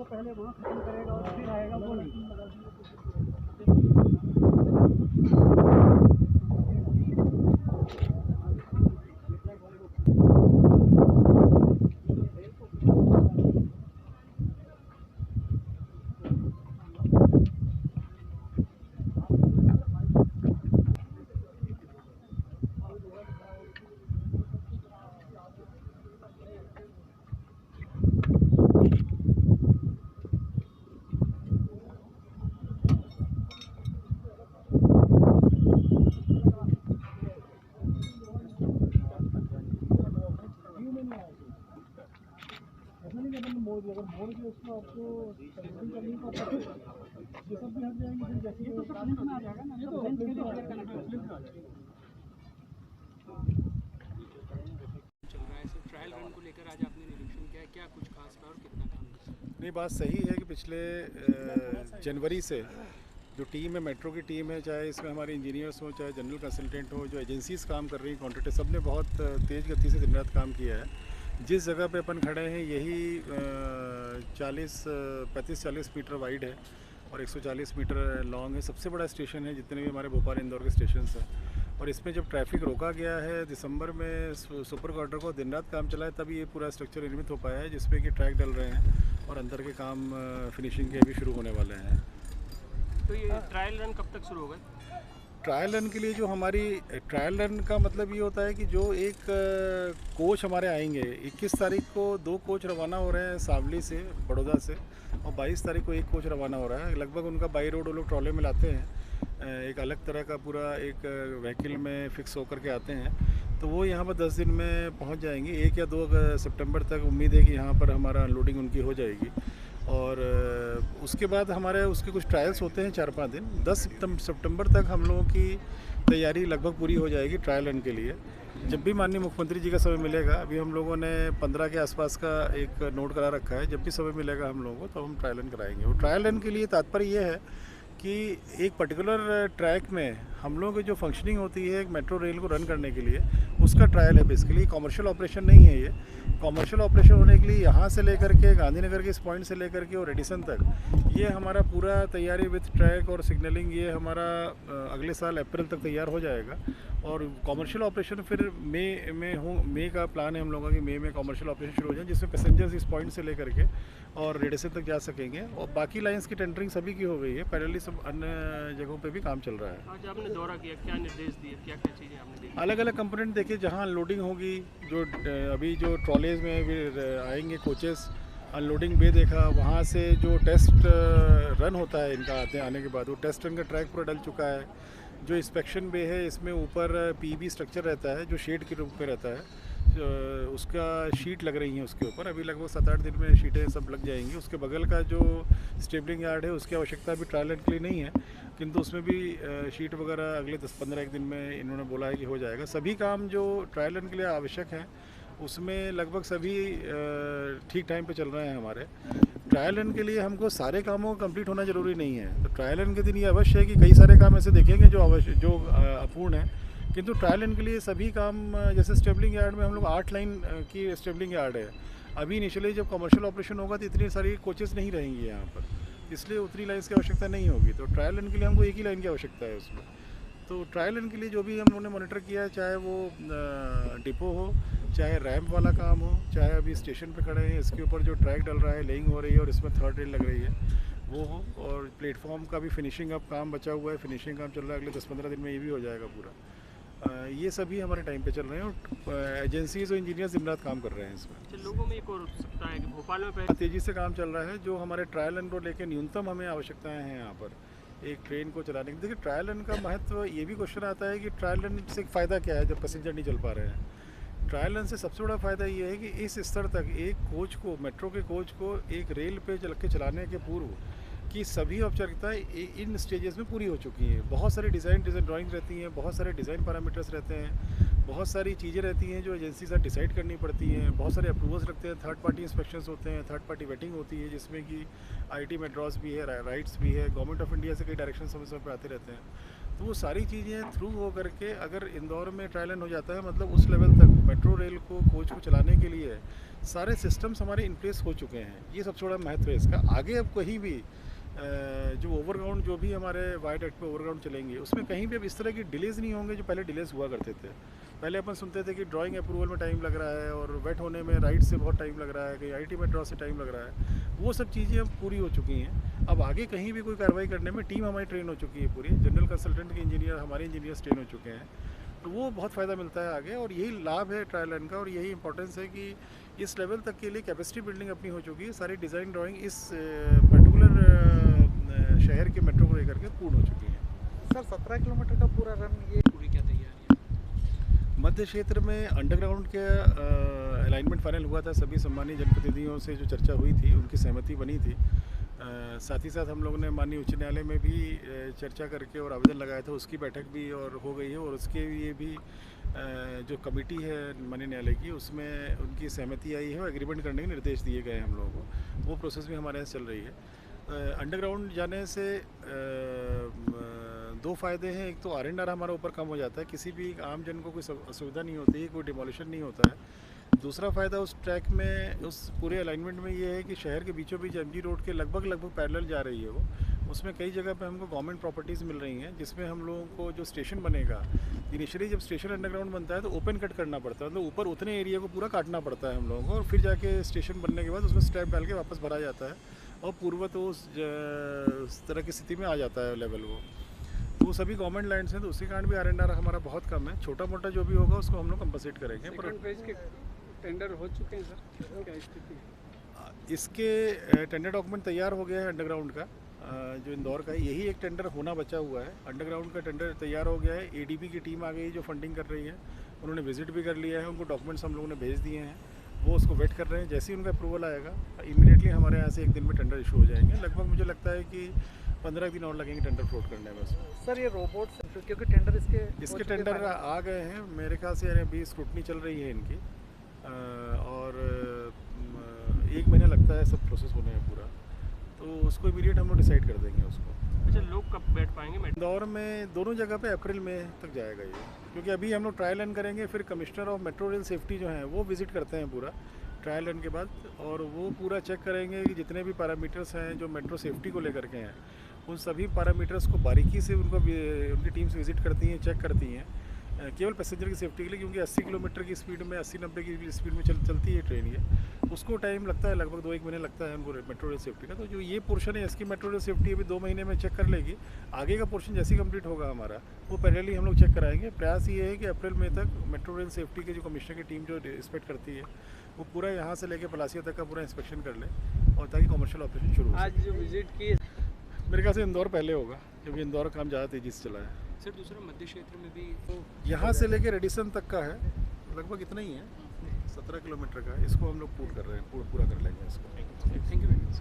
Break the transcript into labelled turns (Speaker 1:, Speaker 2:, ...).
Speaker 1: को पहले वहाँ खत्म करेगा और फिर आएगा वो नहीं। मोड़ अगर मोड़ के उसको आपको सर्विसिंग करनी तो ये सब भी हट जाएंगे। फिर जैसे ये तो सब लिंक में आ जाएगा ना, ये तो लिंक में आ जाएगा।
Speaker 2: चल रहा है सर, ट्रायल रन को लेकर आज आपने निरीक्षण किया है, क्या कुछ खास था और कितना काम था?
Speaker 3: नहीं, बात सही है कि पिछले जनवरी से जो टीम है, मेट्रो की टीम है, चाहे इसमें हमारे इंजीनियर्स हो, चाहे जनरल कंसल्टेंट हो, जो एजेंसीज काम कर रही हैं, कॉन्ट्रैक्टर, सब ने बहुत तेज़ गति से दिन रात काम किया है। जिस जगह पे अपन खड़े हैं यही 35-40 मीटर वाइड है और 140 मीटर लॉन्ग है। सबसे बड़ा स्टेशन है जितने भी हमारे भोपाल इंदौर के स्टेशन हैं। और इसमें जब ट्रैफिक रोका गया है दिसंबर में, सुपर क्वार्टर को दिन रात काम चला है, तभी ये पूरा स्ट्रक्चर निर्मित हो पाया है, जिसपे कि ट्रैक डल रहे हैं और अंदर के काम फिनिशिंग के अभी शुरू होने वाले हैं।
Speaker 2: तो ये ट्रायल रन कब तक शुरू होगा?
Speaker 3: ट्रायल रन के लिए जो हमारी ट्रायल रन का मतलब ये होता है कि जो एक कोच हमारे आएंगे, 21 तारीख को 2 कोच रवाना हो रहे हैं सावली से, बड़ौदा से, और 22 तारीख को 1 कोच रवाना हो रहा है। लगभग उनका बाई रोड वो लोग ट्रॉले में लाते हैं, एक अलग तरह का पूरा एक व्हीकल में फिक्स होकर के आते हैं। तो वो यहाँ पर 10 दिन में पहुँच जाएंगे। 1 या 2 सितंबर तक उम्मीद है कि यहाँ पर हमारा अनलोडिंग उनकी हो जाएगी। और उसके बाद हमारे उसके कुछ ट्रायल्स होते हैं 4-5 दिन। 10 सितंबर तक हम लोगों की तैयारी लगभग पूरी हो जाएगी ट्रायल रन के लिए। जब भी माननीय मुख्यमंत्री जी का समय मिलेगा, अभी हम लोगों ने 15 के आसपास का एक नोट करा रखा है, जब भी समय मिलेगा हम लोगों को तो हम ट्रायल रन कराएंगे। और ट्रायल रन के लिए तात्पर्य ये है कि एक पर्टिकुलर ट्रैक में हम लोगों की जो फंक्शनिंग होती है एक मेट्रो रेल को रन करने के लिए, उसका ट्रायल है बेसिकली। कॉमर्शियल ऑपरेशन नहीं है ये। कॉमर्शियल ऑपरेशन होने के लिए यहाँ से लेकर के गांधीनगर के इस पॉइंट से लेकर के और रेडिसन तक ये हमारा पूरा तैयारी विथ ट्रैक और सिग्नलिंग, ये हमारा अगले साल अप्रैल तक तैयार हो जाएगा। और कॉमर्शियल ऑपरेशन फिर मई का प्लान है हम लोगों का कि मई में कॉमर्शियल ऑपरेशन शुरू हो जाए, जिसमें पैसेंजर्स इस पॉइंट से लेकर के और रेडिसन तक जा सकेंगे। और बाकी लाइंस की टेंडरिंग सभी की हो गई है, पैरेलली सब अन्य जगहों पे भी काम चल रहा है।
Speaker 2: आज आपने दौरा किया, क्या निर्देश दिए, क्या क्या चीज़ें आपने देखी?
Speaker 3: अलग अलग कंपोनेंट देखिए, जहाँ अनलोडिंग होगी, जो अभी जो ट्रॉलेज में भी आएंगे कोचेस, अनलोडिंग बे देखा, वहाँ से जो टेस्ट रन होता है इनका आने के बाद, वो टेस्ट रन का ट्रैक पूरा डल चुका है। जो इंस्पेक्शन बे है, इसमें ऊपर पीबी स्ट्रक्चर रहता है जो शेड के रूप में रहता है, उसका शीट लग रही है उसके ऊपर। अभी लगभग 7-8 दिन में शीटें सब लग जाएंगी। उसके बगल का जो स्टेबलिंग यार्ड है उसकी आवश्यकता अभी ट्रायल रन के लिए नहीं है, किंतु उसमें भी शीट वगैरह अगले 10-15 दिन में इन्होंने बोला है कि हो जाएगा। सभी काम जो ट्रायल रन के लिए आवश्यक हैं उसमें लगभग सभी ठीक टाइम पे चल रहे हैं हमारे। ट्रायल रन के लिए हमको सारे कामों को कंप्लीट होना ज़रूरी नहीं है। तो ट्रायल रन के दिन ये अवश्य है कि कई सारे काम ऐसे देखेंगे जो अपूर्ण है, किंतु ट्रायल रन के लिए सभी काम, जैसे स्टेबलिंग यार्ड में हम लोग 8 लाइन की स्टेबलिंग यार्ड है। अभी इनिशियली जब कमर्शियल ऑपरेशन होगा तो इतनी सारी कोचेस नहीं रहेंगी यहाँ पर, इसलिए उतनी लाइन्स की आवश्यकता नहीं होगी। तो ट्रायल रन के लिए हमको एक ही लाइन की आवश्यकता है उसमें। तो ट्रायल रन के लिए जो भी हम लोगों ने मॉनिटर किया है, चाहे वो डिपो हो, चाहे रैंप वाला काम हो, चाहे अभी स्टेशन पे खड़े हैं इसके ऊपर जो ट्रैक डल रहा है, लेइंग हो रही है और इसमें 3rd रेल लग रही है, वो हो, और प्लेटफॉर्म का भी फिनिशिंग अब काम बचा हुआ है, फिनिशिंग काम चल रहा है, अगले 10-15 दिन में ये भी हो जाएगा पूरा। ये सभी हमारे टाइम पे चल रहे हैं और एजेंसीज और इंजीनियर्स दिन रात काम कर रहे हैं इसमें।
Speaker 2: अच्छा, लोगों में एक और उत्सुकता है कि भोपाल में पहले
Speaker 3: तेज़ी से काम चल रहा है। जो हमारे ट्रायल रन को लेकर न्यूनतम हमें आवश्यकताएं हैं यहाँ पर एक ट्रेन को चलाने की। देखिए, ट्रायल रन का महत्व ये भी क्वेश्चन आता है कि ट्रायल रन से फ़ायदा क्या है जब पैसेंजर नहीं चल पा रहे हैं। ट्रायल रन से सबसे बड़ा फ़ायदा ये है कि इस स्तर तक एक कोच को, मेट्रो के कोच को एक रेल पे चल के चलाने के पूर्व की सभी औपचारिकताएं इन स्टेजेस में पूरी हो चुकी हैं। बहुत सारी डिज़ाइन ड्राइंग रहती हैं, बहुत सारे डिज़ाइन पैरामीटर्स रहते हैं, बहुत सारी चीज़ें रहती हैं जो एजेंसी से डिसाइड करनी पड़ती हैं, बहुत सारे अप्रूवल्स रखते हैं, थर्ड पार्टी इंस्पेक्शंस होते हैं, थर्ड पार्टी वेटिंग होती है, जिसमें कि आईटी मेड्रॉस भी है, राइट्स भी है, गवर्नमेंट ऑफ इंडिया से कई डायरेक्शन समय समय पर आते रहते हैं। तो वो सारी चीज़ें थ्रू हो करके अगर इंदौर में ट्रायल रन हो जाता है, मतलब उस लेवल तक मेट्रो रेल को कोच को चलाने के लिए सारे सिस्टम्स हमारे इन प्लेस हो चुके हैं। ये सबसे बड़ा महत्व है इसका। आगे अब कहीं भी जो ओवरग्राउंड जो भी हमारे वायडक्ट पे ओवरग्राउंड चलेंगे उसमें कहीं भी अब इस तरह की डिलेज नहीं होंगे जो पहले डिलेज हुआ करते थे। पहले अपन सुनते थे कि ड्राइंग अप्रूवल में टाइम लग रहा है और वेट होने में राइट से बहुत टाइम लग रहा है, कहीं आईटी में ड्रॉ से टाइम लग रहा है। वो सब चीज़ें अब पूरी हो चुकी हैं। अब आगे कहीं भी कोई कार्रवाई करने में टीम हमारी ट्रेन हो चुकी है पूरी, जनरल कंसल्टेंट के इंजीनियर हमारे इंजीनियर्स ट्रेन हो चुके हैं। तो वो बहुत फ़ायदा मिलता है आगे, और यही लाभ है ट्रायल रन का, और यही इंपॉर्टेंस है कि इस लेवल तक के लिए कैपेसिटी बिल्डिंग अपनी हो चुकी है। सारी डिज़ाइन ड्राइंग इस पर्टिकुलर शहर के मेट्रो को लेकर के पूर्ण हो चुकी है।
Speaker 1: सर 17 किलोमीटर का पूरा रन ये
Speaker 2: पूरी क्या तैयारी है?
Speaker 3: मध्य क्षेत्र में अंडरग्राउंड के अलाइनमेंट फाइनल हुआ था। सभी सम्मानीय जनप्रतिनिधियों से जो चर्चा हुई थी उनकी सहमति बनी थी। साथ ही साथ हम लोगों ने माननीय उच्च न्यायालय में भी चर्चा करके और आवेदन लगाया था, उसकी बैठक भी और हो गई है, और उसके लिए भी जो कमेटी है माननीय न्यायालय की उसमें उनकी सहमति आई है और एग्रीमेंट करने के निर्देश दिए गए हैं हम लोगों को। वो प्रोसेस भी हमारे यहाँ चल रही है। अंडरग्राउंड जाने से दो फ़ायदे हैं। एक तो R&R हमारा ऊपर कम हो जाता है, किसी भी आम जन को कोई असुविधा नहीं होती है, कोई डिमोलिशन नहीं होता है। दूसरा फ़ायदा उस ट्रैक में, उस पूरे अलाइनमेंट में ये है कि शहर के बीचों बीच MG रोड के लगभग पैरेलल जा रही है वो। उसमें कई जगह पे हमको गवर्नमेंट प्रॉपर्टीज़ मिल रही हैं, जिसमें हम लोगों को जो स्टेशन बनेगा, इनिशियली जब स्टेशन अंडरग्राउंड बनता है तो ओपन कट करना पड़ता है, मतलब ऊपर उतने एरिया को पूरा काटना पड़ता है हम लोगों को, और फिर जाके स्टेशन बनने के बाद उसमें स्ट्रैप डाल के वापस भरा जाता है, और पूर्वत उस तरह की स्थिति में आ जाता है लेवल वो। वो सभी गवर्नमेंट लैंड्स हैं, तो उसी कारण भी R&R हमारा बहुत कम है। छोटा मोटा जो भी होगा उसको हम लोग कंपनसेट करेंगे। पर
Speaker 2: फेज के टेंडर हो चुके हैं सर, क्या स्थिति है?
Speaker 3: इसके टेंडर डॉक्यूमेंट तैयार हो गया है अंडरग्राउंड का, जो इंदौर का है। यही एक टेंडर होना बचा हुआ है। अंडरग्राउंड का टेंडर तैयार हो गया है। ADB की टीम आ गई जो फंडिंग कर रही है, उन्होंने विजिट भी कर लिया है, उनको डॉक्यूमेंट्स हम लोगों ने भेज दिए हैं, वो उसको वेट कर रहे हैं। जैसे ही उनका अप्रूवल आएगा इमीडिएटली हमारे यहाँ से एक दिन में टेंडर इशू हो जाएंगे। लगभग मुझे लगता है कि 15 दिन और लगेंगे टेंडर फ्लोट करने में उसमें।
Speaker 1: सर ये रोबोट क्योंकि टेंडर
Speaker 3: इसके टेंडर आ गए हैं मेरे ख्याल से, अभी स्क्रूटनी चल रही है इनकी, और 1 महीना लगता है सब प्रोसेस होने में पूरा, तो उसको इमीडिएट हम लोग डिसाइड कर देंगे उसको।
Speaker 2: अच्छा, लोग कब बैठ पाएंगे?
Speaker 3: इंदौर में दोनों जगह पे अप्रैल में तक जाएगा ये, क्योंकि अभी हम लोग ट्रायल रन करेंगे, फिर commissioner of metro rail safety जो हैं वो विजिट करते हैं पूरा ट्रायल रन के बाद, और वो पूरा चेक करेंगे कि जितने भी पैरामीटर्स हैं जो मेट्रो सेफ्टी को लेकर के हैं, उन सभी पैरामीटर्स को बारीकी से उनको उनकी टीम्स विजिट करती हैं, चेक करती हैं, केवल पैसेंजर की सेफ्टी के लिए, क्योंकि 80 किलोमीटर की स्पीड में, 80-90 की स्पीड में चलती है ट्रेन ये। उसको टाइम लगता है, लगभग 2-1 महीने लगता है उनको मेट्रो रेल सेफ्टी का। तो जो ये पोर्शन है इसकी मेट्रो रेल सेफ्टी अभी 2 महीने में चेक कर लेगी। आगे का पोर्शन जैसे ही कंप्लीट होगा हमारा, वो पैरेलली हम लोग चेक कराएंगे। प्रयास ये है कि अप्रैल मई तक मेट्रो रेल सेफ्टी के जो कमिश्नर की टीम जो इंस्पेक्ट करती है, वो पूरा यहाँ से लेकर पलासिया तक का पूरा इंस्पेक्शन कर ले, और ताकि कमर्शियल ऑपरेशन शुरू हो।
Speaker 2: आज जो विजिट की
Speaker 3: मेरे ख्याल से इंदौर पहले होगा, क्योंकि इंदौर का काम ज़्यादा तेज़ी से चला है।
Speaker 2: सर, दूसरा मध्य क्षेत्र में भी
Speaker 3: यहाँ से लेके रेडिसन तक का है, लगभग इतना ही है, 17 किलोमीटर का। इसको हम लोग पूरा कर रहे हैं, पूरा कर लेंगे इसको।
Speaker 2: Thank you very much.